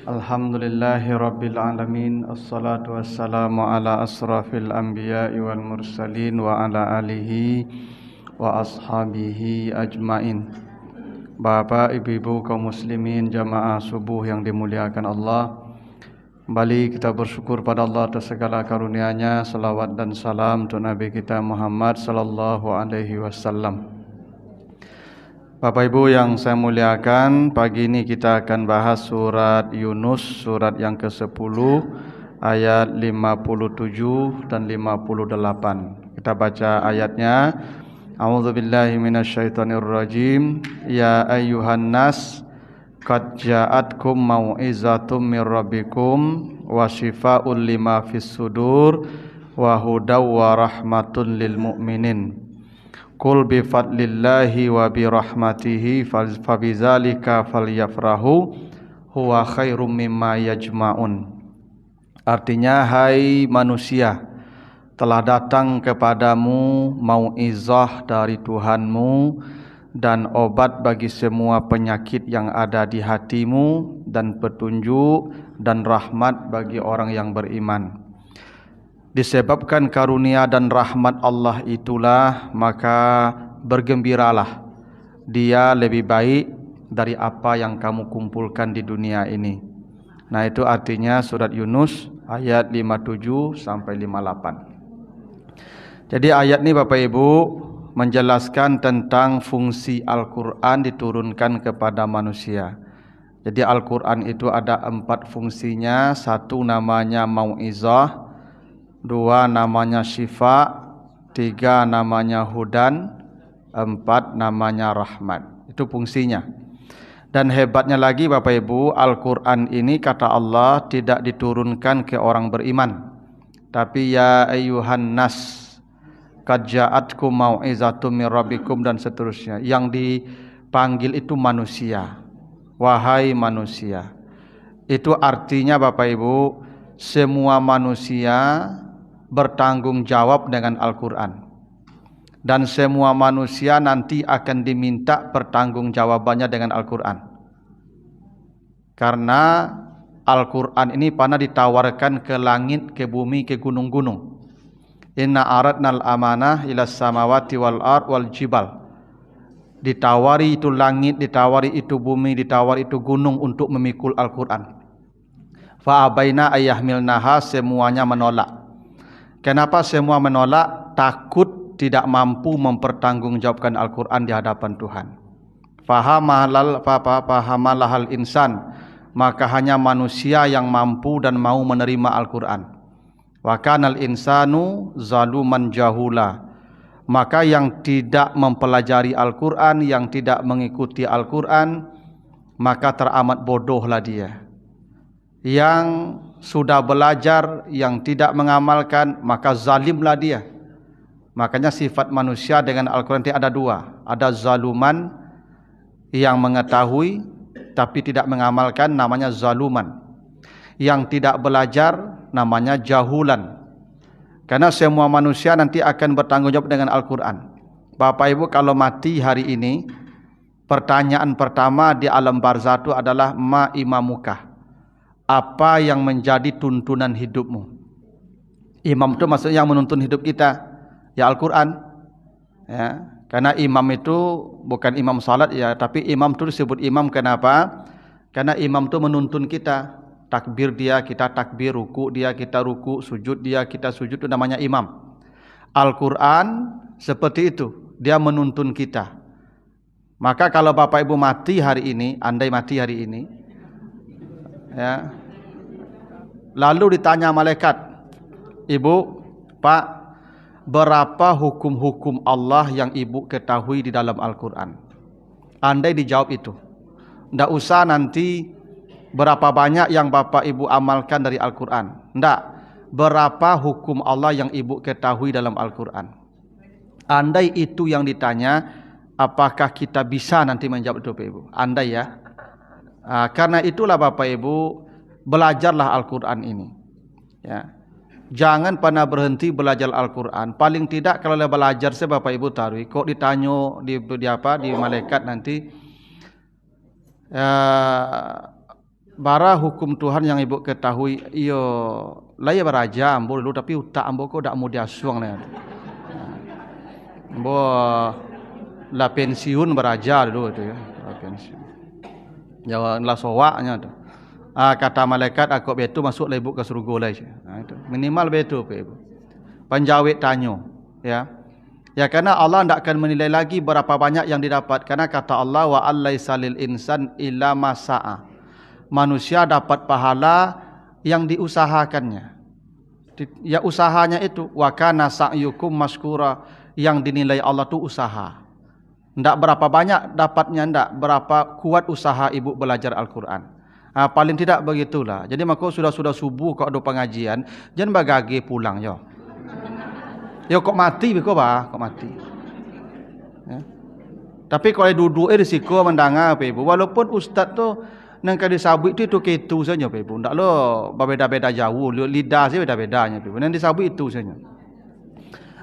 Alhamdulillahi Rabbil Alamin. Assalatu wassalamu ala asrafil anbiya'i wal mursalin wa ala alihi wa ashabihi ajmain. Bapak, ibu-ibu kaum muslimin jamaah subuh yang dimuliakan Allah, kembali kita bersyukur pada Allah atas segala karunia-Nya. Salawat dan salam untuk Nabi kita Muhammad sallallahu alaihi wasallam. Bapak Ibu yang saya muliakan, pagi ini kita akan bahas surat Yunus, surat yang ke-10, ayat 57 dan 58. Kita baca ayatnya. A'udzubillahi minasyaitonirrajim. Ya ayyuhan nas, qad ja'atkum mau'izatum mir rabbikum wa shifaa'un lima fis sudur wa hudaw wa rahmatun lil mu'minin. Qul bi fadlillahi wa bi rahmatihi fabizalika falyafrahu huwa khairum mimma yajma'un. Artinya, hai manusia, telah datang kepadamu mau'izah dari Tuhanmu dan obat bagi semua penyakit yang ada di hatimu, dan petunjuk dan rahmat bagi orang yang beriman. Disebabkan karunia dan rahmat Allah itulah, maka bergembiralah. Dia lebih baik dari apa yang kamu kumpulkan di dunia ini. Nah, itu artinya surat Yunus ayat 57 sampai 58. Jadi ayat ini Bapak Ibu menjelaskan tentang fungsi Al-Quran diturunkan kepada manusia. Jadi Al-Quran itu ada 4 fungsinya. 1 namanya mau'izah, 2 namanya syifa, 3 namanya hudan, 4 namanya rahmat. Itu fungsinya. Dan hebatnya lagi Bapak Ibu, Al-Quran ini kata Allah tidak diturunkan ke orang beriman, tapi ya ayyuhan nas qad ja'atkum mau'izatum mir rabbikum dan seterusnya. Yang dipanggil itu manusia. Wahai manusia. Itu artinya Bapak Ibu, semua manusia bertanggung jawab dengan Al-Quran, dan semua manusia nanti akan diminta pertanggungjawabannya dengan Al-Quran, karena Al-Quran ini pernah ditawarkan ke langit, ke bumi, ke gunung-gunung. Inna aradnal amanah ilas samawati wal ard wal jibal. Ditawari itu langit, ditawari itu bumi, ditawari itu gunung untuk memikul Al-Quran. Fa'abaina ayyahmilnaha, semuanya menolak. Kenapa semua menolak? Takut tidak mampu mempertanggungjawabkan Al-Quran di hadapan Tuhan. Fahamalahal insan, maka hanya manusia yang mampu dan mau menerima Al-Quran. Wa kanal insanu zaluman jahula, maka yang tidak mempelajari Al-Quran, yang tidak mengikuti Al-Quran, maka teramat bodohlah dia. Yang sudah belajar, yang tidak mengamalkan, maka zalimlah dia. Makanya sifat manusia dengan Al-Quran itu ada 2. Ada zaluman, yang mengetahui tapi tidak mengamalkan, namanya zaluman. Yang tidak belajar namanya jahulan. Karena semua manusia nanti akan bertanggung jawab dengan Al-Quran. Bapak Ibu, kalau mati hari ini, pertanyaan pertama di alam barzah itu adalah ma imamuka, apa yang menjadi tuntunan hidupmu? Imam itu maksudnya yang menuntun hidup kita, ya Al-Quran. Ya, karena imam itu bukan imam salat ya, tapi imam itu disebut imam kenapa? Karena imam itu menuntun kita. Takbir dia, kita takbir, ruku dia, kita ruku, sujud dia, kita sujud, itu namanya imam. Al-Quran seperti itu, dia menuntun kita. Maka kalau Bapak Ibu mati hari ini, andai mati hari ini, ya, lalu ditanya malaikat, Ibu, Pak, berapa hukum-hukum Allah yang Ibu ketahui di dalam Al-Quran? Andai dijawab itu, tidak usah nanti berapa banyak yang Bapak Ibu amalkan dari Al-Quran. Tidak, berapa hukum Allah yang Ibu ketahui dalam Al-Quran? Andai itu yang ditanya, apakah kita bisa nanti menjawab itu Bapak Ibu? Andai ya. Karena itulah Bapak Ibu, belajarlah Al-Quran ini. Ya. Jangan pernah berhenti belajar Al-Quran. Paling tidak kalau belajar Bapak Ibu taruh, kok ditanya di malaikat nanti, bara hukum Tuhan yang ibu ketahui, iyo laya beraja ambo dulu tapi utak ambo ko dak mau diasuang lah. Ambo la pensiun beraja dulu itu ya, la pensiun. Jawa la sowaknya tu. Kata malaikat aku betu masuk lah ibu ke surga lah itu. Minimal betu pe ibu. Penjawit tanyo ya. Ya karena Allah tidak akan menilai lagi berapa banyak yang didapat. Karena kata Allah wa allaisa lil insan illa ma sa'a. Manusia dapat pahala yang diusahakannya. Ya usahanya itu wa kana sa'yukum maskura, yang dinilai Allah tu usaha. Tidak berapa banyak dapatnya, tidak berapa kuat usaha ibu belajar Al-Quran. Paling tidak begitulah. Jadi maka sudah subuh kau ada pengajian, jangan bagage pulang yo. Yo kok mati beko bah, kok mati. Ya. Tapi kalau duduk risiko mendengar apa ibu. Walaupun ustaz tu nang kali sabut itu ketu saja apa ibu. Ndak lo berbeda-beda jauh, lidah sih beda-bedanya ibu. Nang disabut itu saja.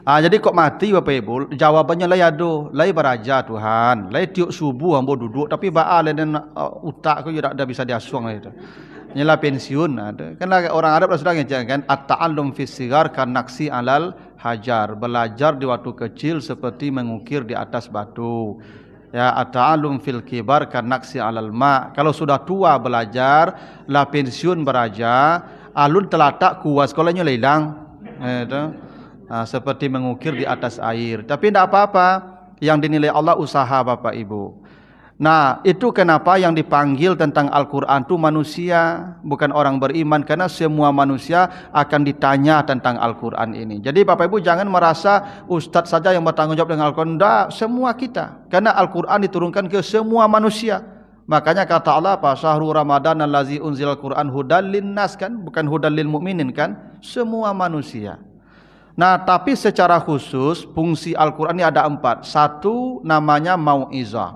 Jadi kok mati Bapak Ibu? Jawabannya lai ado, lai beraja Tuhan, lai tiuk subuh ambo duduk tapi baal dan utak ko tidak ada bisa diasuang itu. Nyala pensiun ada. Kan orang Arab sudah kan at-ta'allum fis sigar kan naksi alal hajar, belajar di waktu kecil seperti mengukir di atas batu. Ya at-ta'allum fil kibar kan naksi alal ma. Kalau sudah tua belajar, la pensiun beraja, alun telatak kuas sekolahnya hilang. Itu. Seperti mengukir di atas air. Tapi tidak apa-apa. Yang dinilai Allah usaha Bapak Ibu. Nah, itu kenapa yang dipanggil tentang Al-Quran itu manusia, bukan orang beriman. Karena semua manusia akan ditanya tentang Al-Quran ini. Jadi Bapak Ibu jangan merasa Ustadz saja yang bertanggung jawab dengan Al-Quran. Tidak, semua kita. Karena Al-Quran diturunkan ke semua manusia. Makanya kata Allah apa? Syahrul Ramadan allazi unzilal Quran hudal linnas kan? Bukan hudal lil mu'minin kan? Semua manusia. Nah, tapi secara khusus fungsi Al-Quran ini ada 4. Satu namanya mau'izah.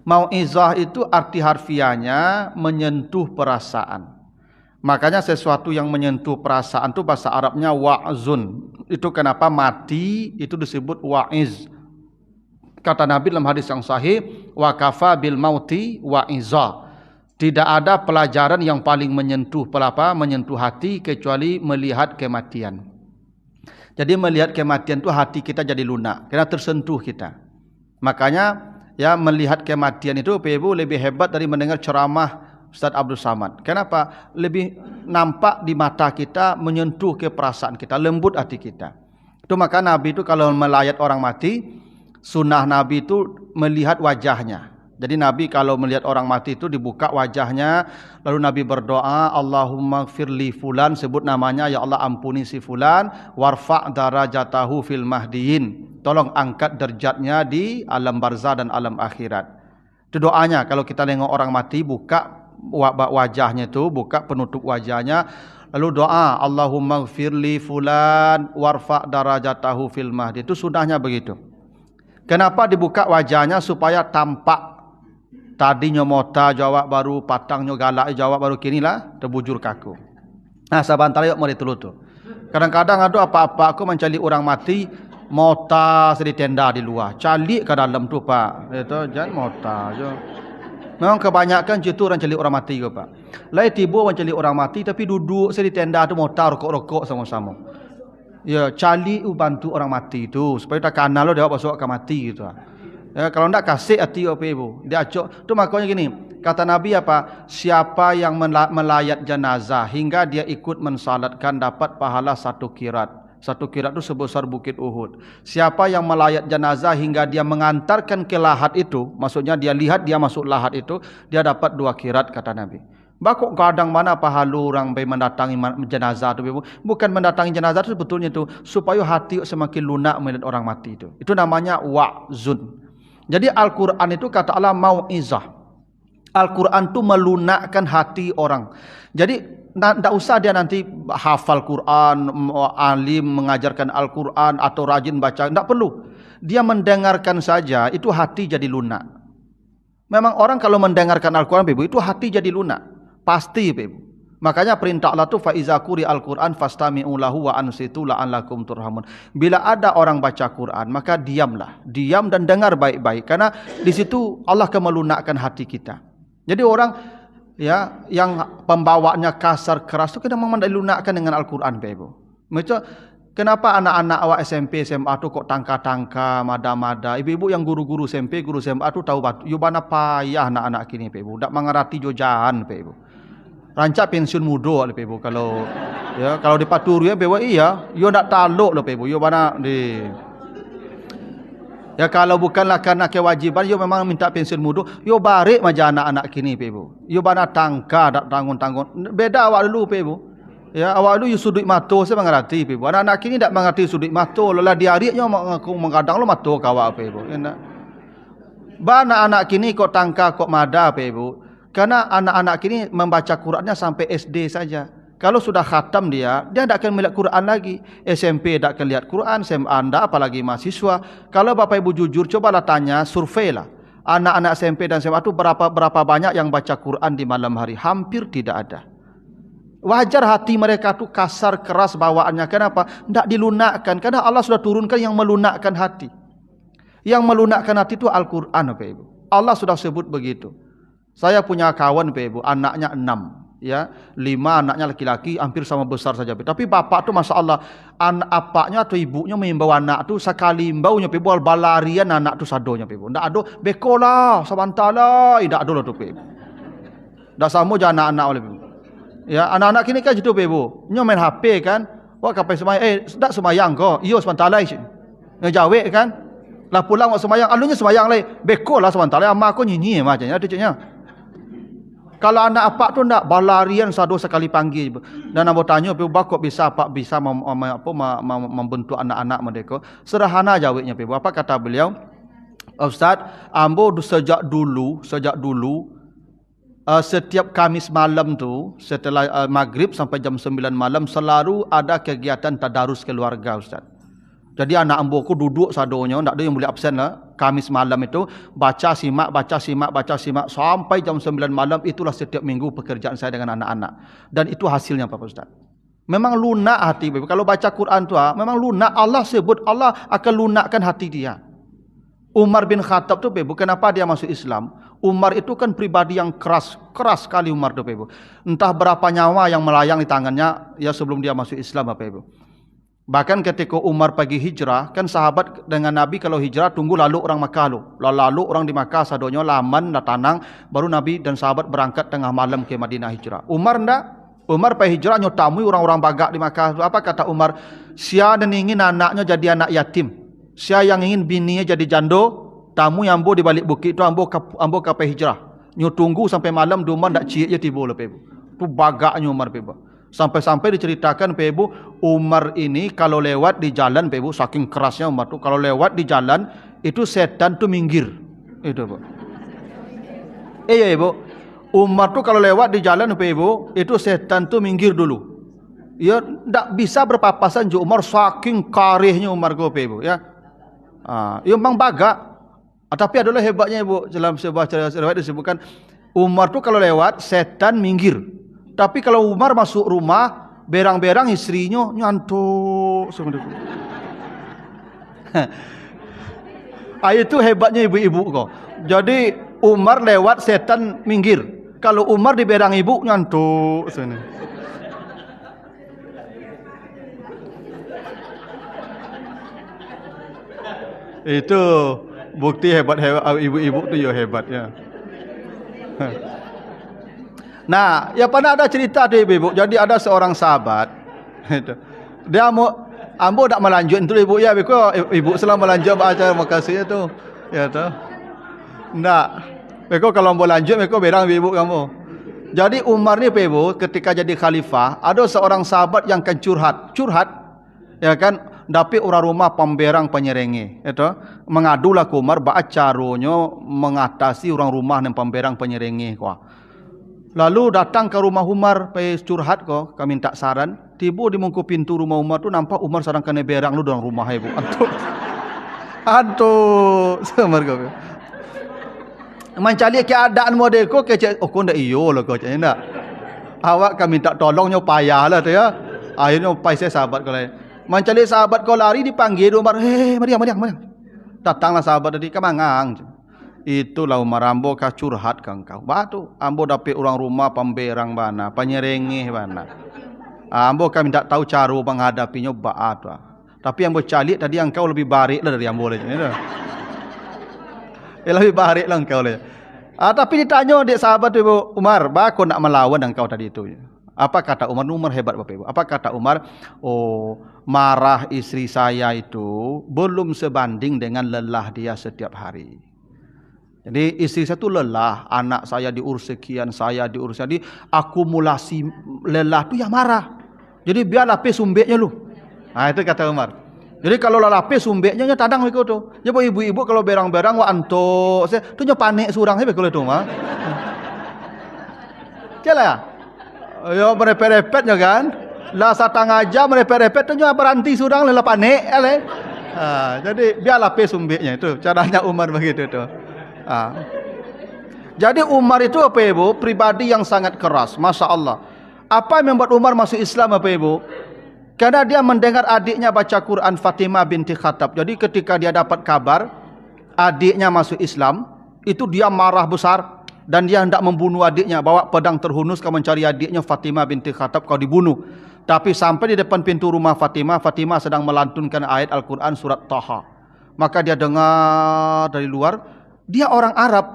Mau'izah itu arti harfiahnya menyentuh perasaan. Makanya sesuatu yang menyentuh perasaan itu bahasa Arabnya wa'zun. Itu kenapa mati itu disebut wa'iz. Kata Nabi dalam hadis yang sahih, wa kafa bil mauti wa'izah. Tidak ada pelajaran yang paling menyentuh hati kecuali melihat kematian. Jadi melihat kematian itu hati kita jadi lunak, karena tersentuh kita. Makanya ya melihat kematian itu Ibu lebih hebat dari mendengar ceramah Ustaz Abdul Samad. Kenapa? Lebih nampak di mata kita, menyentuh ke perasaan kita, lembut hati kita. Itu maka Nabi itu kalau melayat orang mati, sunnah Nabi itu melihat wajahnya. Jadi Nabi kalau melihat orang mati itu dibuka wajahnya, lalu Nabi berdoa, Allahumma gfirli fulan, sebut namanya, ya Allah ampuni si fulan, warfa' darajatahu fil mahdiyin, tolong angkat derajatnya di alam barzah dan alam akhirat. Itu doanya kalau kita tengok orang mati, buka wajahnya itu, buka penutup wajahnya, lalu doa, Allahumma gfirli fulan, warfa' darajatahu fil mahdiyin. Itu sudahnya begitu. Kenapa dibuka wajahnya? Supaya tampak. Tadinya mota jawab baru, patangnya galak jawab baru, kinilah terbujur kaku. Nah, sabantar yuk mari tulu tu. Kadang-kadang ada apa-apa aku mencari orang mati, mota sedih tenda di luar. Calik ke dalam tu Pak. Itu jangan mota je. Memang kebanyakan itu orang cari orang mati ke Pak. Lain tiba mencari orang mati tapi duduk sedih tenda tu mota rokok-rokok sama-sama. Ya, calik bantu orang mati itu supaya tak kenal lo dia masuk ke mati gitu. Ya, kalau tidak kasih hati apa Ibu, dia acok. Itu makanya gini, kata Nabi apa? Siapa yang melayat jenazah hingga dia ikut mensalatkan dapat pahala 1 kirat. 1 kirat itu sebesar bukit Uhud. Siapa yang melayat jenazah hingga dia mengantarkan ke lahat itu, maksudnya dia lihat dia masuk lahat itu, dia dapat 2 kirat kata Nabi. Bakok kadang mana pahala orang mendatangi jenazah itu Ibu? Bukan mendatangi jenazah itu sebetulnya itu supaya hati semakin lunak melihat orang mati itu. Itu namanya wa'zun. Jadi Al-Quran itu kata Allah mau'izah. Al-Quran itu melunakkan hati orang. Jadi tidak usah dia nanti hafal Quran, alim mengajarkan Al-Quran atau rajin baca. Tidak perlu. Dia mendengarkan saja, itu hati jadi lunak. Memang orang kalau mendengarkan Al-Quran itu hati jadi lunak. Pasti Ibu. Makanya perintah Allah tu fa iza quri al-Quran fastami'u lahu wa ansitu la'allakum turhamun. Bila ada orang baca Quran, maka diamlah, diam dan dengar baik-baik karena di situ Allah akan melunakkan hati kita. Jadi orang ya, yang pembawaannya kasar keras tu kena memang dilunakkan dengan Al-Quran, Pak Ibu. Macam kenapa anak-anak awak SMP, SMA tu kok tangka-tangka, mada-mada. Ibu-ibu yang guru-guru SMP, guru SMA tu tahu batu. Yo bana payah anak-anak kini, Pak Ibu. Dak mengerti jojahan, Pak Ibu. Rancak pensiun muda, Pak Ibu. Kalau ya, kalau di Paturu ya, Pak Ibu, iya, yo ndak taluk loh, Pak Ibu. Yo bana di ya, kalau bukanlah karena kewajiban, yo memang minta pensiun muda, yo barik maja anak-anak kini, Pak Ibu. Yo bana tangka, dak tanggung-tanggung. Beda awak dulu, Pak Ibu. Ya, awak dulu yo sudut mato saya mengerti, Pak Ibu. Anak-anak kini tak mengerti sudut mato. Lelah diarinya mengadang lo mato kawak, Pak Ibu. Ya, bana anak kini kok tangka, kok mada, Pak Ibu. Karena anak-anak kini membaca Qurannya sampai SD saja. Kalau sudah khatam dia tak akan melihat Quran lagi. SMP tak akan lihat Quran, SMA anda, apalagi mahasiswa. Kalau Bapak Ibu jujur, cobalah tanya, survei lah. Anak-anak SMP dan SMA itu berapa banyak yang baca Quran di malam hari? Hampir tidak ada. Wajar hati mereka tu kasar, keras bawaannya. Kenapa? Tidak dilunakkan. Karena Allah sudah turunkan yang melunakkan hati. Yang melunakkan hati itu Al-Quran, Bapak Ibu. Allah sudah sebut begitu. Saya punya kawan, Bapak Ibu, anaknya 6. Ya, 5 anaknya laki-laki, hampir sama besar saja. Tapi bapak tu Masya Allah, apaknya atau ibunya mengimbau anak tu, sekali imbaunya Ibu, balarian anak tu sadonya Ibu. Ndak ada, bekolah, sabantala, tidak ada lah tu Ibu. Ndak sama je anak-anak oleh Ibu. Ya, anak-anak kini kan gitu Ibu. Nyo main HP kan, wah kapai semayang, ndak semayang kau, iyo sabantala isi. Ngejawek kan, lah pulang wak semayang, alunya semayang lagi, bekolah sabantala, ama aku nyanyi macamnya, tujuannya. Kalau anak apa tu ndak balarian sado sekali panggil. Dan ambo tanya, "Pak kok bisa Pak bisa membentuk anak-anak mereka?" Sederhana jawabnya, Pak. Apa kata beliau? "Ustaz, ambo sejak dulu setiap Kamis malam tu setelah maghrib sampai jam 9 malam selalu ada kegiatan tadarus keluarga, Ustaz. Jadi anak ambo ku duduk sadonya, ndak ada yang boleh absen lah. Kamis malam itu baca simak sampai jam 9 malam. Itulah setiap minggu pekerjaan saya dengan anak-anak. Dan itu hasilnya Pak Ustaz. Memang lunak hati. Kalau baca Quran tu memang lunak. Allah sebut Allah akan lunakkan hati dia. Umar bin Khattab tu Ibu, kenapa dia masuk Islam? Umar itu kan pribadi yang keras sekali Umar tu Ibu. Entah berapa nyawa yang melayang di tangannya ya sebelum dia masuk Islam Bapak Ibu. Bahkan ketika Umar pergi hijrah, kan sahabat dengan Nabi kalau hijrah tunggu lalu orang Makkah lalu orang di Makkah sadonya laman dah tanang, baru Nabi dan sahabat berangkat tengah malam ke Madinah hijrah. Umar ndak, Umar pergi hijrah nyotamui orang-orang bagak di Makkah. Apa kata Umar? Sia dan ingin anaknya jadi anak yatim. Sia yang ingin bininya jadi jando, tamu yang ambo di balik bukit itu ambo kapai hijrah. Nyo tunggu sampai malam Umar ndak ciek je tiba lepe. Tu bagaknya Umar Ibu. Sampai-sampai diceritakan Pak Ibu, Umar ini kalau lewat di jalan Pak Ibu, saking kerasnya Umar tu, kalau lewat di jalan itu setan tu minggir. Itu Pak. Iya Ibu, Umar tu kalau lewat di jalan Pak Ibu, itu setan tu minggir dulu. Ya, tak bisa berpapasan je Umar, saking karihnya Umar ko Pak Ibu ya. Ya memang bagak. Tapi adalah hebatnya Ibu, dalam sebuah riwayat disebutkan Umar tu kalau lewat setan minggir. Tapi kalau Umar masuk rumah, berang-berang istrinya nyantuk. Itu hebatnya ibu-ibu kok. Jadi Umar lewat setan minggir. Kalau Umar di berang ibu nyantuk. Itu bukti hebat ibu-ibu tu ya hebat ya. Nah, ya pernah ada cerita tu ibu. Jadi ada seorang sahabat. Dia ambo tak melanjut itu ibu ya, ibu selalu melanjut acara makasih tu. Ya tu. Ndak. Beko kalau ambo lanjut beko berang ibu kamu. Jadi Umar ni ibu ketika jadi khalifah, ada seorang sahabat yang kan curhat. Ya kan, tapi orang rumah pemberang penyerenge. Itu mengadulah ke Umar ba caranya mengatasi orang rumah yang pemberang penyerenge kuah. Lalu datang ke rumah Umar, pergi curhat kok, kami minta saran. Tiba di muka pintu rumah Umar tu nampak Umar sedang kena berang lu dalam rumah ibu. Aduh, semar kau. Mencari keadaan model kau kecek, oh kau ndak iyo lah kau cakap ndak. Awak kami minta tolongnya payah lah tu ya. Akhirnya saya sahabat kau lain. Mencari sahabat kau lari dipanggil Umar, hei Maryam. Datanglah sahabat tadi, kemangang. Itulah Umar, ambo ka curhat ka engkau. Batu, ambo dapat orang rumah pemberang bana, penyerengeh bana. Ambo kan minta tahu cara menghadapinya batu. Tapi ambo calik tadi engkau lebih barik lah dari ambo lah. Lebih barik lah engkau lah. Tapi ditanya dek sahabat Ibu Umar, bako nak melawan engkau tadi itu. Apa kata Umar? Umar hebat Bapak Ibu. Apa kata Umar? Oh, marah istri saya itu belum sebanding dengan lelah dia setiap hari. Jadi istri saya tu lelah, anak saya diurus sekian, saya diurus. Jadi akumulasi lelah tu yang marah. Jadi biar lapis sumbeknya lu. Nah itu kata Umar. Jadi kalau lapis sumbeknya tadang mereka tu. Jadi ibu-ibu kalau berang-berang wa antuk, saya tu panik surang saya kalau tu mah. Jelah ya. Yo merepet-repetnya kan. Lah setengah jam merepet-repet tu berhenti surang lelah panik ale. Jadi biar lapis sumbeknya itu. Caranya Umar begitu tu. Jadi Umar itu apa Ibu? Pribadi yang sangat keras, Masya Allah. Apa yang membuat Umar masuk Islam apa Ibu? Karena dia mendengar adiknya baca Quran, Fatimah binti Khattab. Jadi ketika dia dapat kabar adiknya masuk Islam, itu dia marah besar dan dia hendak membunuh adiknya, bawa pedang terhunus kau mencari adiknya Fatimah binti Khattab kau dibunuh. Tapi sampai di depan pintu rumah Fatimah, Fatimah sedang melantunkan ayat Al-Quran surat Taha. Maka dia dengar dari luar. Dia orang Arab,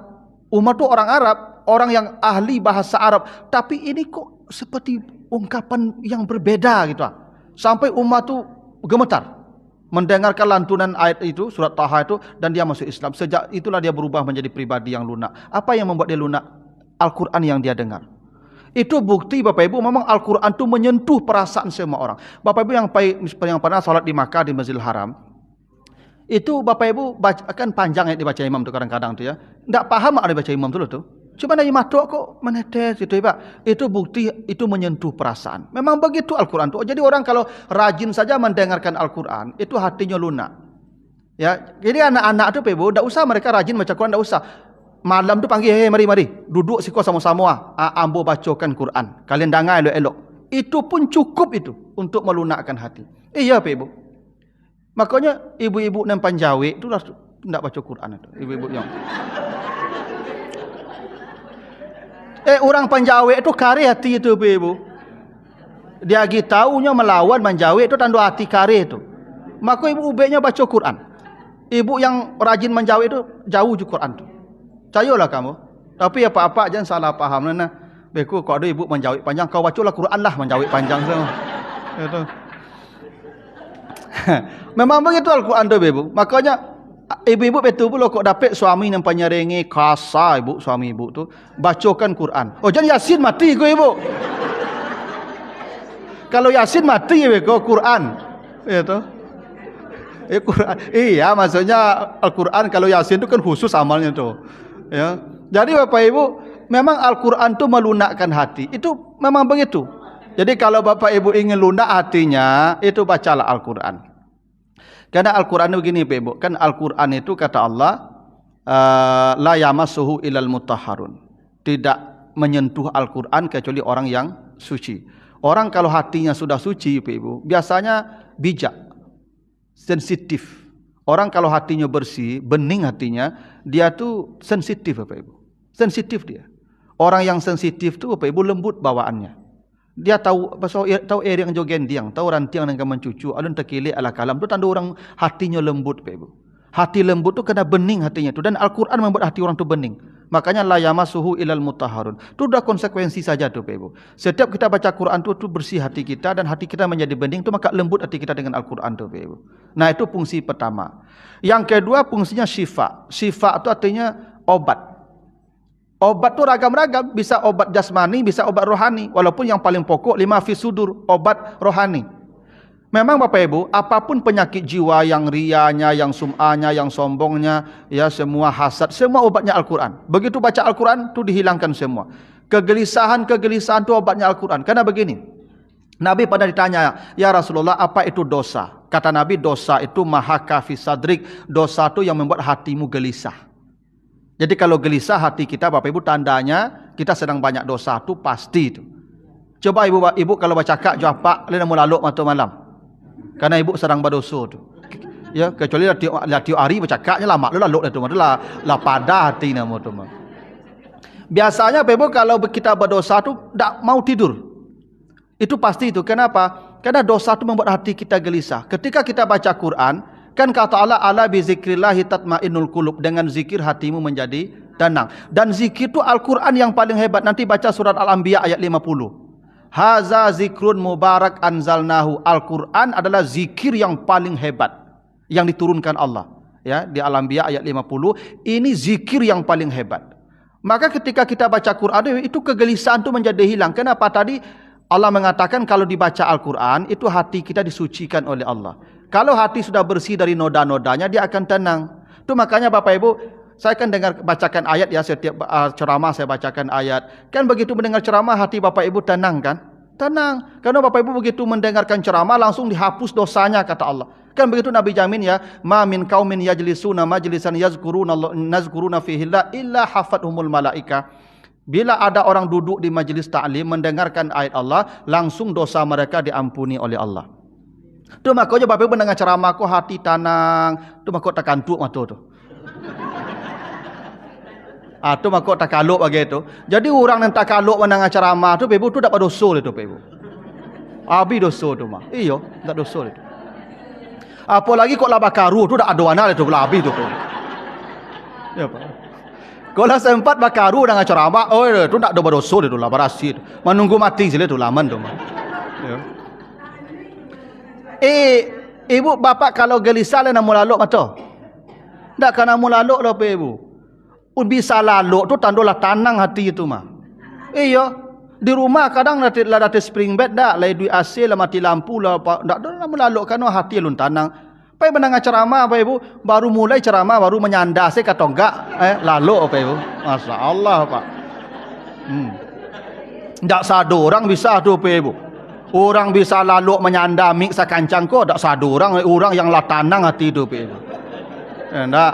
Umar tu orang Arab, orang yang ahli bahasa Arab. Tapi ini kok seperti ungkapan yang berbeda gitu. Sampai Umar tu gemetar mendengarkan lantunan ayat itu, surat Taha itu, dan dia masuk Islam. Sejak itulah dia berubah menjadi pribadi yang lunak. Apa yang membuat dia lunak? Al-Quran yang dia dengar. Itu bukti Bapak Ibu memang Al-Quran tu menyentuh perasaan semua orang. Bapak Ibu yang pernah salat di Makkah di Masjidil Haram, itu Bapak Ibu kan panjang yang dibaca imam tu kadang-kadang tu ya. Tak faham apa dibaca imam tu tu. Cuma dari matuk kok menetes itu Pak. Itu bukti itu menyentuh perasaan. Memang begitu Al-Quran tu. Jadi orang kalau rajin saja mendengarkan Al-Quran, itu hatinya lunak. Ya, jadi anak-anak tu Bapak Ibu, tak usah mereka rajin baca Quran, tak usah. Malam tu panggil, "Hei, mari. Duduk siko sama-sama. Ambo bacakan Quran. Kalian dengar elok-elok." Itu pun cukup itu untuk melunakkan hati. Iya Bapak Ibu. Makanya ibu-ibu yang Panjawi itu tidak baca Quran itu. Ibu-ibu yang orang Panjawi itu kari hati itu ibu. Dia tahunya melawan Panjawi itu tanda hati kari itu. Maka ibu-ibunya baca Quran. Ibu yang rajin Panjawi itu jauh juga Quran itu. Cayolah kamu. Tapi apa-apa jangan salah paham. Nah, beku kalau ada ibu Panjawi panjang, kau bacalah Quran lah Panjawi panjang semua. Itu. Memang begitu Al-Quran tu ibu. Makanya ibu-ibu betul pula kok dapat suami yang penyerengi kasar ibu suami ibu tu bacakan Quran. Oh jangan Yasin mati kau ibu. Kalau Yasin mati ibu kau Quran. Ya tu. Quran. Iya maksudnya Al-Quran kalau Yasin tu kan khusus amalnya tu. Ya. Jadi Bapak Ibu memang Al-Quran tu melunakkan hati. Itu memang begitu. Jadi kalau Bapak Ibu ingin lunak hatinya, itu bacalah Al-Quran. Karena Al-Quran itu begini Bapak Ibu, kan Al-Quran itu kata Allah, la yamassuhu ilal mutahharun. Tidak menyentuh Al-Quran kecuali orang yang suci. Orang kalau hatinya sudah suci Bapak Ibu, biasanya bijak, sensitif. Orang kalau hatinya bersih, bening hatinya, dia tu sensitif Bapak Ibu. Sensitif dia. Orang yang sensitif tu Bapak Ibu lembut bawaannya. Dia tahu yang jogen diang, tahu rantiang yang mencucu, alun terkilik ala kalam tu tanda orang hatinya lembut Bapak Ibu. Hati lembut tu kena bening hatinya tu, dan Al-Quran membuat hati orang tu bening. Makanya la yamassuhu ilal mutahharun. Tu dah konsekuensi saja tu Bapak Ibu. Setiap kita baca Quran tu bersih hati kita dan hati kita menjadi bening tu, maka lembut hati kita dengan Al-Quran tu Bapak Ibu. Nah, itu fungsi pertama. Yang kedua fungsinya syifa. Syifa tu artinya obat. Obat tu ragam-ragam, bisa obat jasmani, bisa obat rohani. Walaupun yang paling pokok lima fi sudur, obat rohani. Memang Bapak Ibu, apapun penyakit jiwa yang rianya, yang sum'anya, yang sombongnya, ya semua hasad, semua obatnya Al-Quran. Begitu baca Al-Quran tu dihilangkan semua. Kegelisahan tu obatnya Al-Quran. Karena begini, Nabi pada ditanya, "Ya Rasulullah, apa itu dosa?" Kata Nabi, dosa itu mahaka fi sadrik. Dosa itu yang membuat hatimu gelisah. Jadi kalau gelisah hati kita Bapak Ibu, tandanya kita sedang banyak dosa tu pasti itu. Coba ibu kalau bercakap jawab pak, lalu mau lalu mata malam. Karena ibu sedang berdosa tu. Ya, kecuali lah tiup hari bercakapnya lah mak lu laluk dah tu lah pada hati nama tu mah. Biasanya Ibu kalau kita berdosa tu tak mau tidur. Itu pasti itu. Kenapa? Karena dosa tu membuat hati kita gelisah. Ketika kita baca Quran, kan kata Allah, ala bi zikrillahi tatmainnul qulub, dengan zikir hatimu menjadi tenang. Dan zikir tu Al-Quran yang paling hebat. Nanti baca surat Al-Anbiya ayat 50. Haza zikrun mubarak anzalnahu. Al-Quran adalah zikir yang paling hebat yang diturunkan Allah. Ya, di Al-Anbiya ayat 50. Ini zikir yang paling hebat. Maka ketika kita baca Quran itu kegelisahan itu menjadi hilang. Kenapa? Tadi Allah mengatakan kalau dibaca Al-Quran itu hati kita disucikan oleh Allah. Kalau hati sudah bersih dari noda-nodanya dia akan tenang. Itu makanya Bapak Ibu, saya kan dengar bacakan ayat ya, setiap ceramah saya bacakan ayat. Kan begitu mendengar ceramah hati Bapak Ibu tenang kan? Tenang. Karena Bapak Ibu begitu mendengarkan ceramah langsung dihapus dosanya kata Allah. Kan begitu Nabi jamin ya, ma min qaumin yajlisuna majlisan yazkuruna fihi illa hafathumul malaika. Bila ada orang duduk di majlis ta'lim mendengarkan ayat Allah, langsung dosa mereka diampuni oleh Allah. Tu makanya Bapak Ibu mendengar ceramah kok hati tenang, tu makanya tak kantuk mata tu. Tu makanya tak kaluk begitu. Jadi orang yang tak kaluk mendengar ceramah tu, Bapak Ibu tu dapat dosa itu Bapak Ibu. Abi dosa tu mah. Iyo, tak dosa itu. Apalagi kok lah bakaru tu dah aduana itu pula abi tu. Ya Pak. Kalau sempat bakaru dengan ceramah, oh tu tak ada berdosa itu lah berasi. Menunggu mati sila tu laman tu. Ya. Ibu bapak kalau gelisah lah nak mulaluk mata. Tak kena mulaluk lah Pak Ibu. Bisa laluk tu tandolah tanang hati itu mah. Iya. Di rumah kadang lah ada spring bed dak, lai duit AC lah mati lampu lah, dak ada melaluk kan hati lun tanang. Pai mendengar ceramah Bapak Ibu, baru mulai ceramah baru menyanda saya kata enggak laluk Bapak Ibu. Masyaallah Pak. Dak sadu orang bisa tu Bapak Ibu. Orang bisa laluk menyanda mik sakancang ko dak sadu orang yang lah tanang hati tu Bapak Ibu. Ndak.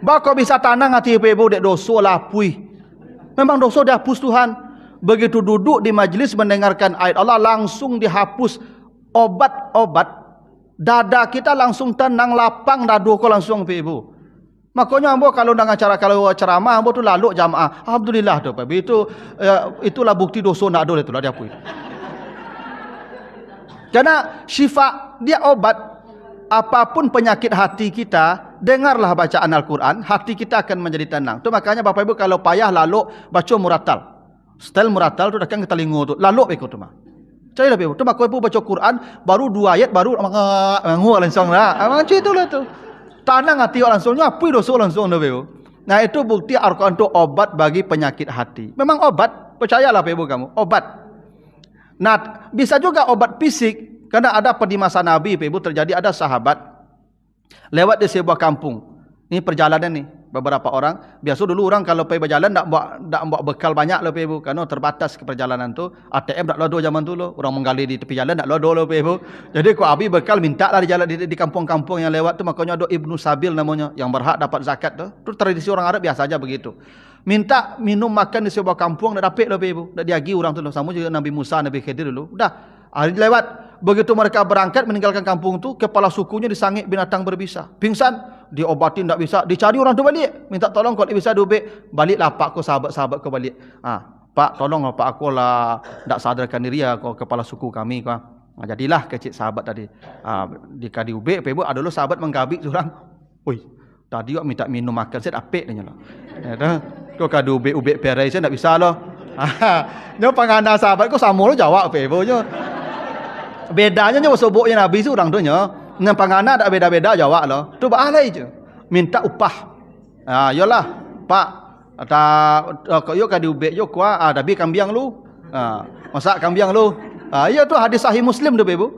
Bako bisa tanang hati Bapak Ibu dek dosa lapui. Memang dosa dihapus Tuhan. Begitu duduk di majlis mendengarkan ayat Allah langsung dihapus obat-obat dada kita langsung tenang lapang dadu ko langsung Ibu. Makanya ambo kalau kalau ceramah ambo tu laluk jamaah. Alhamdulillah tu Pak. Itulah bukti dosa nak ada itulah dia pun. Karena syifa dia obat apapun penyakit hati kita, dengarlah bacaan Al-Quran, hati kita akan menjadi tenang. Tu makanya Bapak Ibu kalau payah laluk baca muratal. Style muratal tu dah kan ke telinga tu. Laluk ikut tu mah. Cari lah Ibu. Tu mak ibu baca Quran baru 2 ayat baru mengu langsung lah. Macam itulah tu. Tanang hati langsungnya apa dosa langsung tu Ibu. Nah itu bukti Al-Quran tu obat bagi penyakit hati. Memang obat, percayalah Ibu kamu, obat. Nah, bisa juga obat fisik karena ada pada masa Nabi Ibu terjadi ada sahabat lewat di sebuah kampung. Ini perjalanan ni. Beberapa orang, biasa dulu orang kalau pergi berjalan tak bawa bekal banyak lah Ibu, kerana terbatas ke perjalanan tu. ATM tak lodo zaman dulu, orang menggali di tepi jalan tak lodo lah Ibu. Jadi kalau abi bekal minta lah di jalan di kampung-kampung yang lewat tu, makanya ada Ibnu Sabil namanya, yang berhak dapat zakat tu. Tu tradisi orang Arab biasa aja begitu. Minta minum makan di sebuah kampung dak dapat lah Ibu. Dak diagi orang tu, sama juga Nabi Musa, Nabi Khidir dulu. Dah hari lewat. Begitu mereka berangkat meninggalkan kampung tu, kepala sukunya disangit binatang berbisa. Pingsan, diobatin tak bisa, dicari orang tu balik. Minta tolong kalau bisa diubek, baliklah pak aku sahabat-sahabat ke balik. Pak tolong pak aku lah tak sadarkan diri aku kepala suku kami kau. Jadilah kecil sahabat tadi. Jika diubek Ibu ada dulu sahabat menggabik seorang. Oi, tadi awak minta minum makan saya apik dia lah. Kau kadu ubek perai saya tak bisa loh. Nyo pangana sahabat kau sama lo jawab Ibu nyo. Bedanya nyo soboknya Nabi tu orang tu nyo. Nang pangana tak beda-beda jawab loh. Tu bahalai je. Minta upah. Yalah, Pak. Kau yo kadi ubek yo kuah, tapi kambiang lu. Masak kambiang lu. Ya tu hadis sahih Muslim tu Ibu.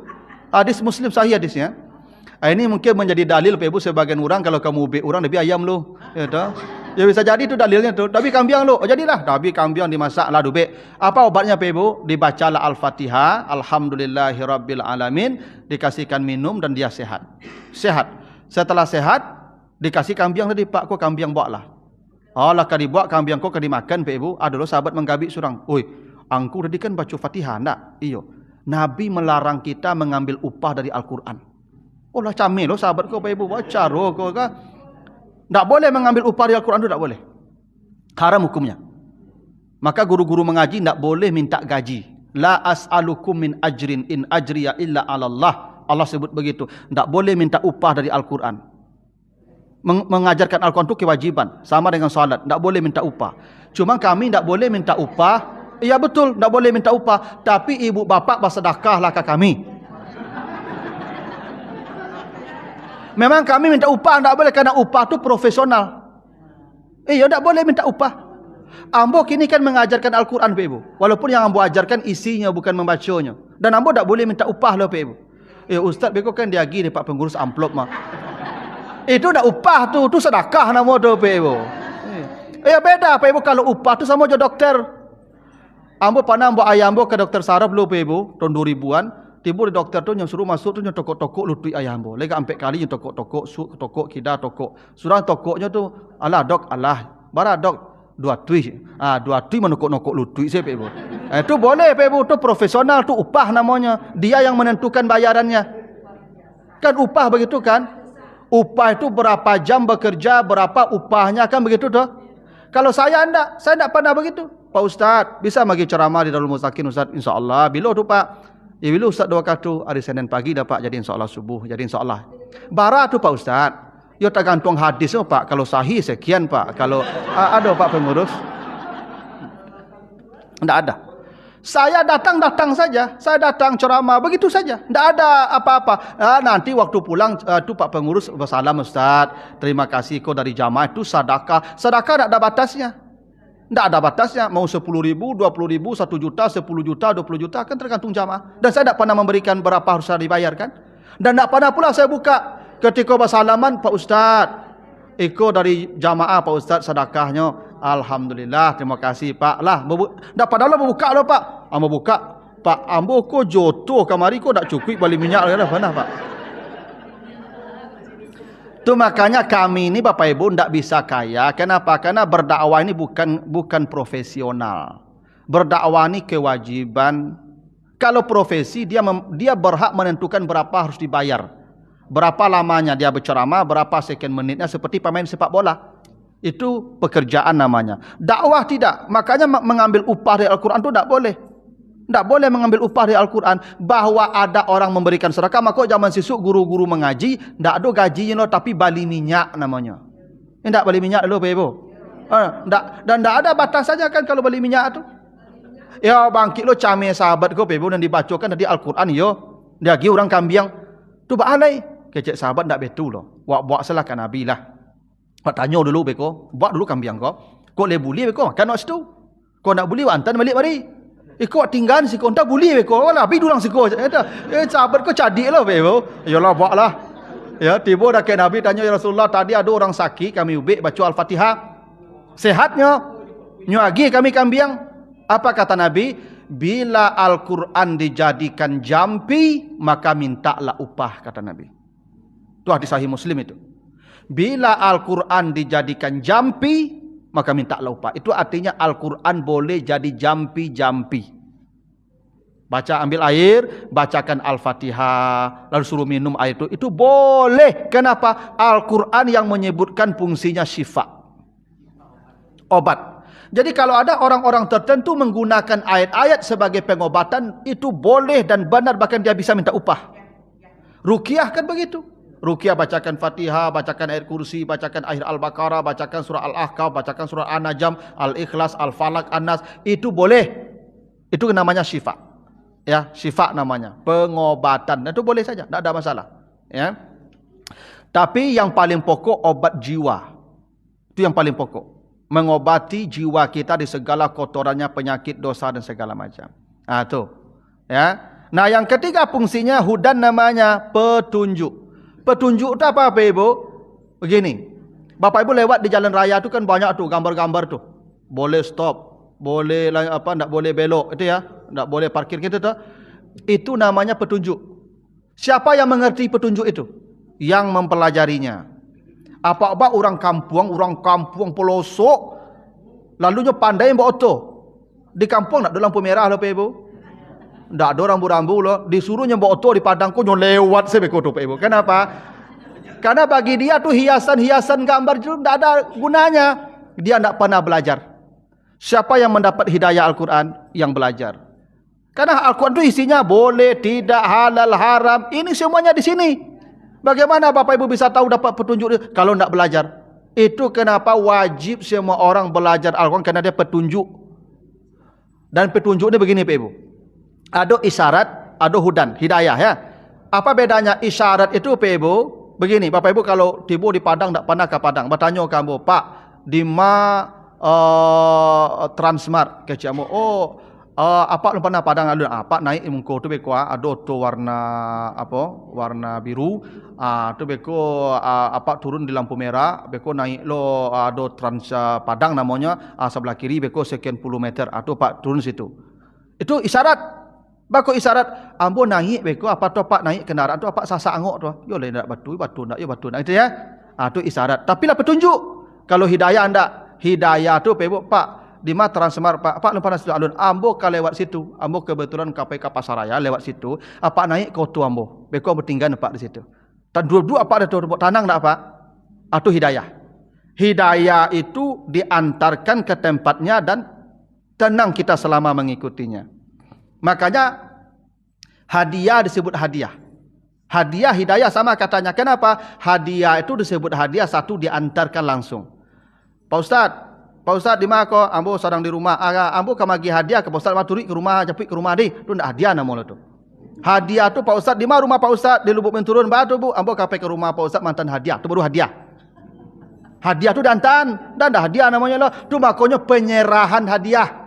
Hadis Muslim sahih hadisnya. Ini mungkin menjadi dalil Ibu sebagian orang kalau kamu ubek orang lebih ayam lu. Ya tu. Ya bisa jadi tu dalilnya tu. Tapi kambiang lu. Jadilah tapi kambiang dimasak lah ubek. Apa obatnya Ibu? Dibacalah Al-Fatihah, alhamdulillahirabbil alamin, dikasihkan minum dan dia sehat. Sehat. Setelah sehat dikasih kambiang tadi, Pak kau kambiang buatlah. Allah kadi buat kambiang kau kadi makan Ibu. Ada lo sahabat menggabik surang. Oi, angku tadi kan baca Fatihah ndak? Iyo. Nabi melarang kita mengambil upah dari Al-Quran. Oh lah camil lo sahabat kau Bapak Ibu, baca kau ke. Tak boleh mengambil upah dari Al-Quran itu, tak boleh. Haram hukumnya. Maka guru-guru mengaji tak boleh minta gaji. La as'alukum min ajrin in ajriya illa 'ala Allah. Allah sebut begitu. Tak boleh minta upah dari Al-Quran. Mengajarkan Al-Quran itu kewajiban, sama dengan salat, tak boleh minta upah. Cuma kami tak boleh minta upah. Ya betul, tak boleh minta upah, tapi ibu bapa bersedekahlah ke kami. Memang kami minta upah tak boleh, kerana upah tu profesional. Ya tak boleh minta upah. Ambo kini kan mengajarkan Al-Quran Pak Ibu. Walaupun yang ambo ajarkan isinya bukan membacanya. Dan ambo tak boleh minta upah lah Pak Ibu. Ustaz beko kan dia pergi Pak Pengurus amplop mah. Itu dah upah tu sedekah nama tu Pak Ibu. Beda Pak Ibu, kalau upah tu sama je dokter. Ambo pernah ambo ayah ambo ke dokter saraf lu Pak Ibu, tahun 2000-an. Tiba di dokter tu yang suruh masuk tu yang tokok-tokok lutut ayah ambo. Lega sampai kali yang tokok-tokok, tokok kida tokok. Surah tokoknya tu, alah dok, alah. Bara dok, 2 tui. 2 tui menokok-nokok lutut saya Pak Ibu. Itu boleh Pak Ibu, tu profesional, tu upah namanya. Dia yang menentukan bayarannya. Kan upah begitu kan? Upah itu berapa jam bekerja, berapa upahnya, kan begitu tu. Kalau saya tak pernah begitu. Pak Ustaz, bisa bagi ceramah di Darul Mustaqim Ustaz? InsyaAllah. Bila tu Pak? Bila Ustaz 2 kartu, hari Senin pagi dah Pak, jadi insyaAllah subuh, jadi insyaAllah. Bara tu Pak Ustaz, ya tergantung hadis tu Pak. Kalau sahih sekian Pak. Kalau ada Pak Pengurus. Tak ada. Saya datang saja. Saya datang ceramah, begitu saja. Tak ada apa-apa. Nanti waktu pulang, tu Pak Pengurus bersalam Ustaz. Terima kasih kau dari jamaah, itu sedekah. Sedekah tak ada batasnya. Tak ada batasnya. Mau 10.000, 20.000, 1 juta, 10 juta, 20 juta. Kan tergantung jamaah. Dan saya tak pernah memberikan berapa harus dibayarkan. Dan tak pernah pula saya buka. Ketika bersalaman, Pak Ustaz, ikut dari jamaah Pak Ustaz sedekahnya. Alhamdulillah, terima kasih Pak. Lah, dah padahal buka lah Pak. Ambo buka. Pak, ambo ko joto kamari ko tak cukup balik minyak dah pernah Pak. Tu makanya kami ni Bapak Ibu tak bisa kaya. Kenapa? Karena berdakwah ini bukan profesional. Berdakwah ini kewajiban. Kalau profesi dia berhak menentukan berapa harus dibayar. Berapa lamanya dia berceramah, berapa second menitnya, seperti pemain sepak bola. Itu pekerjaan namanya. Dakwah tidak. Makanya mengambil upah dari Al-Quran itu tak boleh. Tak boleh mengambil upah dari Al-Quran. Bahawa ada orang memberikan sedekah. Maka zaman sisuk guru-guru mengaji, tak ada gajinya tapi bali minyak namanya. Ini tak bali minyak dulu Pak Ibu. Dan tak ada batas saja kan kalau bali minyak tu. Ya bangkit lo camir sahabat kau Pak Ibu, dan dibacakan dari Al-Quran yo. Dia lagi orang kambiang. Tu baalai. Kecek sahabat tak betul loh. Buat salah kan Nabi lah. Pak tanya dulu beko, buat dulu kambiang kau. Kau le buli beko, kan nak situ. Kau nak buli antan balik mari. Kau tinggal si kau tak buli beko. Lah bi dulang si kau. Sahabat kau cadik lah beko. Yalah buatlah. Ya, tiba dah ke Nabi tanya ya Rasulullah, tadi ada orang sakit, kami ubik baca Al-Fatihah. Sehatnya. Nyuagi kami kambiang. Apa kata Nabi? Bila Al-Quran dijadikan jampi, maka mintalah upah kata Nabi. Itu hadis sahih Muslim itu. Bila Al-Quran dijadikan jampi, maka mintalah upah. Itu artinya Al-Quran boleh jadi jampi-jampi. Baca, ambil air, bacakan Al-Fatihah, lalu suruh minum air itu. Itu boleh. Kenapa? Al-Quran yang menyebutkan fungsinya syifa. Obat. Jadi kalau ada orang-orang tertentu menggunakan ayat-ayat sebagai pengobatan, itu boleh dan benar, bahkan dia bisa minta upah. Ruqyah kan begitu. Ruqyah bacakan Fatihah, bacakan ayat kursi, bacakan akhir Al-Baqarah, bacakan surah Al-Ahqaf, bacakan surah An-Najm, Al-Ikhlas, Al-Falaq, An-Nas. Itu boleh. Itu namanya syifa. Ya, syifa namanya. Pengobatan. Itu boleh saja, tidak ada masalah. Ya. Tapi yang paling pokok obat jiwa. Itu yang paling pokok. Mengobati jiwa kita di segala kotorannya, penyakit, dosa dan segala macam. Itu. Ya. Nah, yang ketiga fungsinya hudan namanya petunjuk. Petunjuk itu apa Bapak Ibu? Begini. Bapak Ibu lewat di jalan raya itu kan banyak tuh gambar-gambar tuh. Boleh stop, boleh enggak boleh belok itu ya, enggak boleh parkir gitu tuh. Itu namanya petunjuk. Siapa yang mengerti petunjuk itu? Yang mempelajarinya. Apa-apa orang kampung pelosok lalunya pandai bawa auto. Di kampung nak ada lampu merah Bapak Ibu. ndak ada rambu-rambu loh, disuruhnya bawa oto di padang kunyo lewat sebeko tu Pak Ibu. Kenapa? Karena bagi dia tuh hiasan-hiasan gambar itu ndak ada gunanya. Dia ndak pernah belajar. Siapa yang mendapat hidayah Al-Quran? Yang belajar. Karena Al-Quran itu isinya boleh, tidak, halal, haram. Ini semuanya di sini. Bagaimana Bapak Ibu bisa tahu dapat petunjuk kalau ndak belajar? Itu kenapa wajib semua orang belajar Al-Quran, karena dia petunjuk. Dan petunjuknya begini Pak Ibu. Ada isyarat, ada hudan, hidayah ya. Apa bedanya isyarat itu Pak Ibu? Begini, Bapak Ibu kalau tiba di Padang tak pernah ke Padang, bertanya kamu, Pak, di Transmart ke kamu, apa lu pernah Padang ada apa naik mungko tu beko ada tu warna apa? Warna biru. Tu beko apa turun di lampu merah, beko naik lo ada Trans Padang namanya, sebelah kiri beko sekian puluh meter, atau Pak turun situ. Itu isyarat. Bako isyarat, ambo naik beko apa tu Pak naik kendaraan tu apa sasa angok tu. Yo le ndak batu nak yo batu nak itu ya. Tu isyarat. Tapi lah petunjuk. Kalau hidayah ndak, hidayah tu Pak di mana Transmart Pak lupa nasi alun ambo ka lewat situ. Ambo kebetulan KPK Pasaraya lewat situ. Apa naik ke tu ambo. Beko ambo tinggal Pak di situ. Dan dua-dua apa ada tu tanang ndak Pak? Atau hidayah. Hidayah itu diantarkan ke tempatnya dan tenang kita selama mengikutinya. Makanya hadiah disebut hadiah. Hadiah, hidayah sama katanya. Kenapa? Hadiah itu disebut hadiah, satu diantarkan langsung. Pak Ustaz di mana kau? Ambo sedang di rumah. Ambo kamagi hadiah ke Pak Ustaz maturi ke rumah, japik ke rumah di. Itu ndak hadiah namanya tu. Hadiah tu Pak Ustaz di mana rumah Pak Ustaz? Di Lubuk Menturun batu Bu. Ambo kape ke rumah Pak Ustaz mantan hadiah. Tu baru hadiah. Hadiah tu dantan, dan dah hadiah namanya lah. Tu makanya penyerahan hadiah.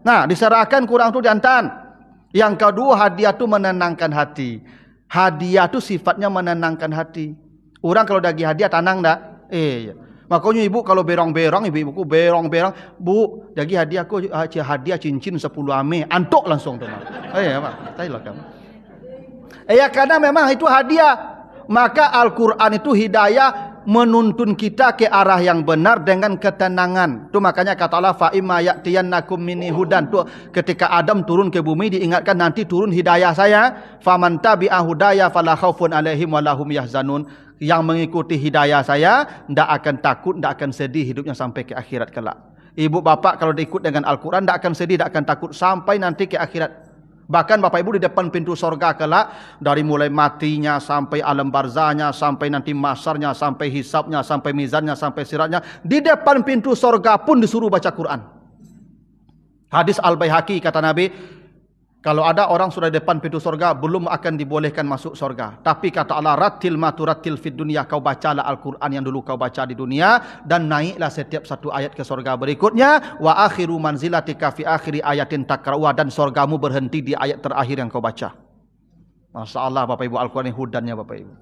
Nah, diserahkan kurang tu dantan. Yang kedua, hadiah tu menenangkan hati. Hadiah tu sifatnya menenangkan hati. Orang kalau dagi hadiah tenang tak? Ya. Makanya ibu kalau berang-berang, ibu-ibuku berang-berang, Bu, dagi hadiah aku hadiah cincin 10 ame, antuk langsung tu. Ya Pak, tahulah kamu. Ya karena memang itu hadiah. Maka Al-Quran itu hidayah menuntun kita ke arah yang benar dengan ketenangan. Tu makanya kata Allah fa imma ya'tiyannakum minni hudan. Tu ketika Adam turun ke bumi diingatkan nanti turun hidayah saya. Faman tabi'a hudaya fala khaufun alaihim wa lahum yahzanun. Yang mengikuti hidayah saya ndak akan takut, ndak akan sedih hidupnya sampai ke akhirat kelak. Ibu bapak kalau diikut dengan Al-Quran ndak akan sedih, ndak akan takut sampai nanti ke akhirat. Bahkan Bapak Ibu di depan pintu sorga kelak, dari mulai matinya sampai alam barzahnya, sampai nanti masarnya, sampai hisabnya, sampai mizannya, sampai siratnya, di depan pintu sorga pun disuruh baca Quran. Hadis Al-Baihaqi kata Nabi, kalau ada orang sudah di depan pintu sorga belum akan dibolehkan masuk sorga. Tapi kata Allah, rattil ma turattil fid dunya, kau bacalah Al-Quran yang dulu kau baca di dunia dan naiklah setiap satu ayat ke sorga berikutnya. Wa akhiru manzilatika fi akhiri ayatin takra'uha, dan sorgamu berhenti di ayat terakhir yang kau baca. Masya Allah Bapak Ibu, Al-Quran ini hudannya Bapak Ibu.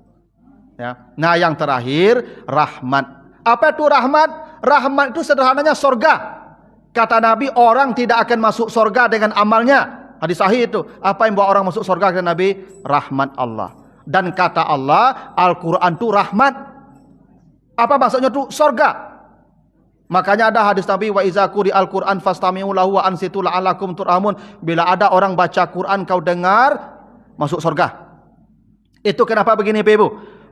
Ya. Nah yang terakhir, rahmat. Apa itu rahmat? Rahmat itu sederhananya sorga. Kata Nabi, orang tidak akan masuk sorga dengan amalnya. Hadis sahih itu. Apa yang bawa orang masuk surga kata Nabi? Rahmat Allah. Dan kata Allah, Al-Quran itu rahmat. Apa maksudnya itu? Surga. Makanya ada hadis Nabi, wa iza quri al-Quran fastami'u lahu wa ansitu la'alakum turhamun. Bila ada orang baca Quran kau dengar, masuk surga. Itu kenapa begini Ibu?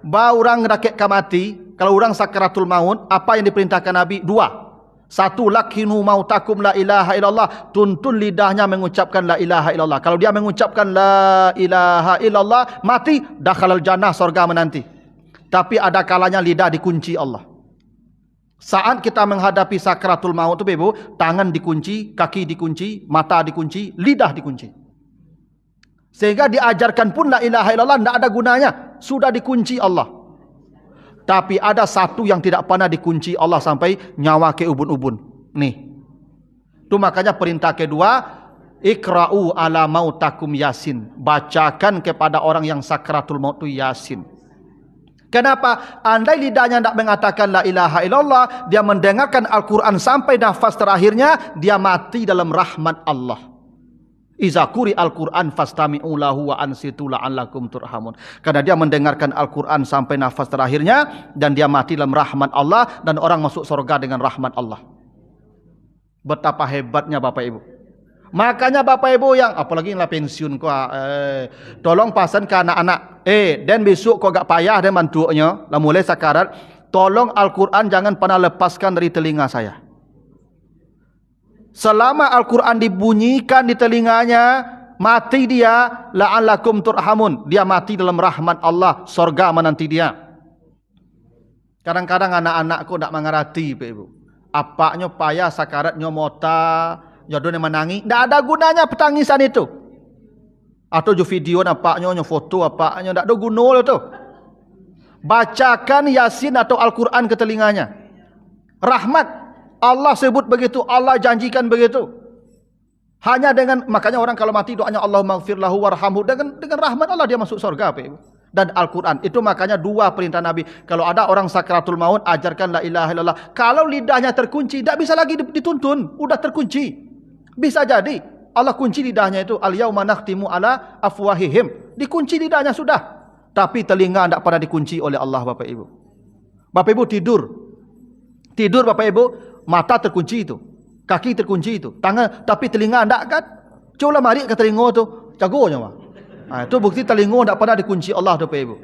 Bahwa orang rakyat mati, kalau orang sakaratul maut, apa yang diperintahkan Nabi? Dua. Satu, lakhinu mautakum la ilaha illallah. Tuntun lidahnya mengucapkan la ilaha illallah. Kalau dia mengucapkan la ilaha illallah, mati, dakhalal jannah, surga menanti. Tapi ada kalanya lidah dikunci Allah. Saat kita menghadapi sakratul maut itu Ibu, tangan dikunci, kaki dikunci, mata dikunci, lidah dikunci. Sehingga diajarkan pun la ilaha illallah tidak ada gunanya. Sudah dikunci Allah. Tapi ada satu yang tidak pernah dikunci Allah sampai nyawa ke ubun-ubun. Nih. Itu makanya perintah kedua, ikra'u ala mautakum yasin. Bacakan kepada orang yang sakratul maut itu yasin. Kenapa? Andai lidahnya tidak mengatakan la ilaha illallah, dia mendengarkan Al-Quran sampai nafas terakhirnya, dia mati dalam rahmat Allah. Iza quri al-Quran fastami'u lahu wa ansitu la'allakum turhamun. Karena dia mendengarkan Al-Quran sampai nafas terakhirnya dan dia mati dalam rahmat Allah dan orang masuk surga dengan rahmat Allah. Betapa hebatnya Bapak Ibu. Makanya Bapak Ibu yang apalagi lah pensiun kau, tolong pasan ke anak-anak. Dan besok kau agak payah dan mantunya, lah mulai sakarat, tolong Al-Quran jangan pernah lepaskan dari telinga saya. Selama Al-Quran dibunyikan di telinganya, mati dia, la'allakum turhamun. Dia mati dalam rahmat Allah, sorga menanti dia. Kadang-kadang anak-anakku tak mengerti, Pak Ibu. Apaknya payah sakaratnya mota, jodohnya menangis. Tak ada gunanya petangisan itu. Atau jo video napaknya, nyo foto apaknya, tak ada guna itu. Bacakan Yasin atau Al-Quran ke telinganya. Rahmat. Allah sebut begitu, Allah janjikan begitu. Hanya dengan, makanya orang kalau mati doanya Allahumma gfir lahu warhamhu, dengan rahmat Allah dia masuk surga, Pak Ibu. Dan Al-Quran, itu makanya dua perintah Nabi. Kalau ada orang sakratul maut, ajarkan la ilaha illallah. Kalau lidahnya terkunci, tak bisa lagi dituntun, udah terkunci. Bisa jadi Allah kunci lidahnya itu, al-yauma nakhtimu ala afwahihim. Dikunci lidahnya sudah. Tapi telinga tak pernah dikunci oleh Allah, Bapak Ibu. Bapak Ibu tidur. Tidur Bapak Ibu, mata terkunci itu. Kaki terkunci itu. Tangan, tapi telinga tak kan? Coba mari ke telinga tu, jagonya mah. Itu bukti telinga tak pernah dikunci Allah, Bapak Ibu.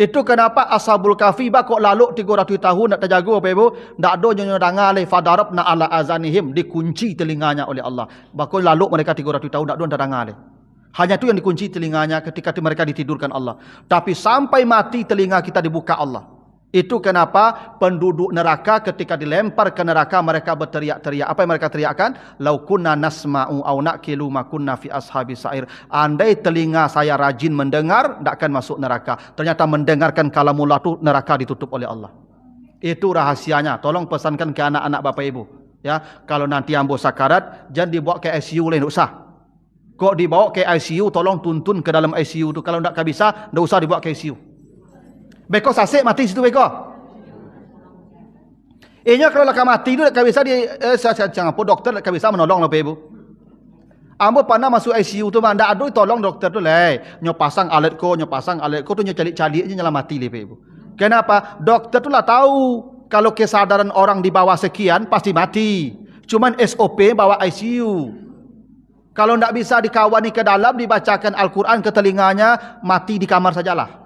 Itu kenapa Ashabul Kahfi kok lalu 300 tahun nak terjaga, Bapak Ibu. Tak ada nyonya dengar le fadarabna ala azanihim, dikunci telinganya oleh Allah. Bakal lalu mereka 300 tahun tak ada dengar le. Hanya itu yang dikunci telinganya ketika mereka ditidurkan Allah. Tapi sampai mati telinga kita dibuka Allah. Itu kenapa penduduk neraka ketika dilempar ke neraka mereka berteriak-teriak. Apa yang mereka teriakkan? Lau kunna nasma'u au naqilu ma kunna fi ashabis sa'ir. Andai telinga saya rajin mendengar, tak akan masuk neraka. Ternyata mendengarkan kalamullah itu neraka ditutup oleh Allah. Itu rahasianya. Tolong pesankan ke anak-anak Bapak Ibu. Ya, kalau nanti ambo sakarat, jangan dibawa ke ICU lain, tak usah. Kok dibawa ke ICU, tolong tuntun ke dalam ICU tu. Kalau tak bisa, tak usah dibawa ke ICU. Beko sasik mati situ beko. Inya kalau laka mati tu tak bisa di jangan apa dokter tak bisa menolong lah Ibu. Ambo pernah masuk ICU tu manda aduh tolong dokter tu le. Nyo pasang alat ko tu nyo calik-calik je nyala mati le Ibu. Kenapa? Dokter tu lah tahu kalau kesadaran orang di bawah sekian pasti mati. Cuman SOP bawa ICU. Kalau tak bisa dikawani ke dalam dibacakan Al-Quran ke telinganya, mati di kamar sajalah.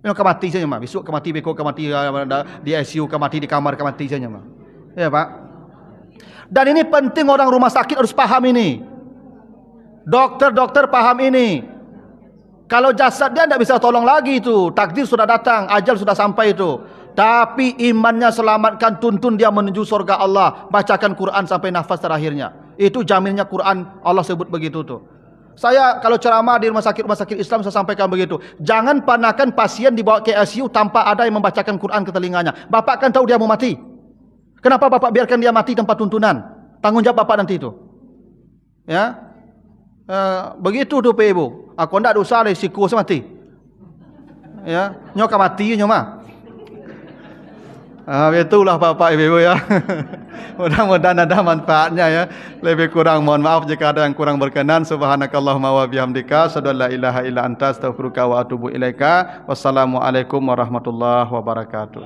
Memang kemati saja mah. Besok kemati beko kemati di ICU, kemati di kamar, kemati saja mah. Ya Pak. Dan ini penting orang rumah sakit harus paham ini. Dokter-dokter paham ini. Kalau jasad dia tidak bisa tolong lagi itu. Takdir sudah datang, ajal sudah sampai itu. Tapi imannya selamatkan, tuntun dia menuju surga Allah. Bacakan Quran sampai nafas terakhirnya. Itu jaminnya Quran, Allah sebut begitu tuh. Saya kalau ceramah di rumah sakit Islam saya sampaikan begitu. Jangan panahkan pasien dibawa ke ICU tanpa ada yang membacakan Quran ke telinganya. Bapak kan tahu dia mau mati. Kenapa Bapak biarkan dia mati tanpa tuntunan? Tanggung jawab Bapak nanti itu. Ya, begitu tuh Pak Ibu. Aku tidak ada usaha risiko saya mati. Ya, nyoka mati nyoma. Itulah Bapak Ibu ya. Mudah-mudahan ada manfaatnya ya. Lebih kurang mohon maaf jika ada yang kurang berkenan. Subhanakallahumma wa bihamdika asyhadu an la ilaha illa anta astaghfiruka wa atubu ilaika. Wassalamualaikum warahmatullahi wabarakatuh.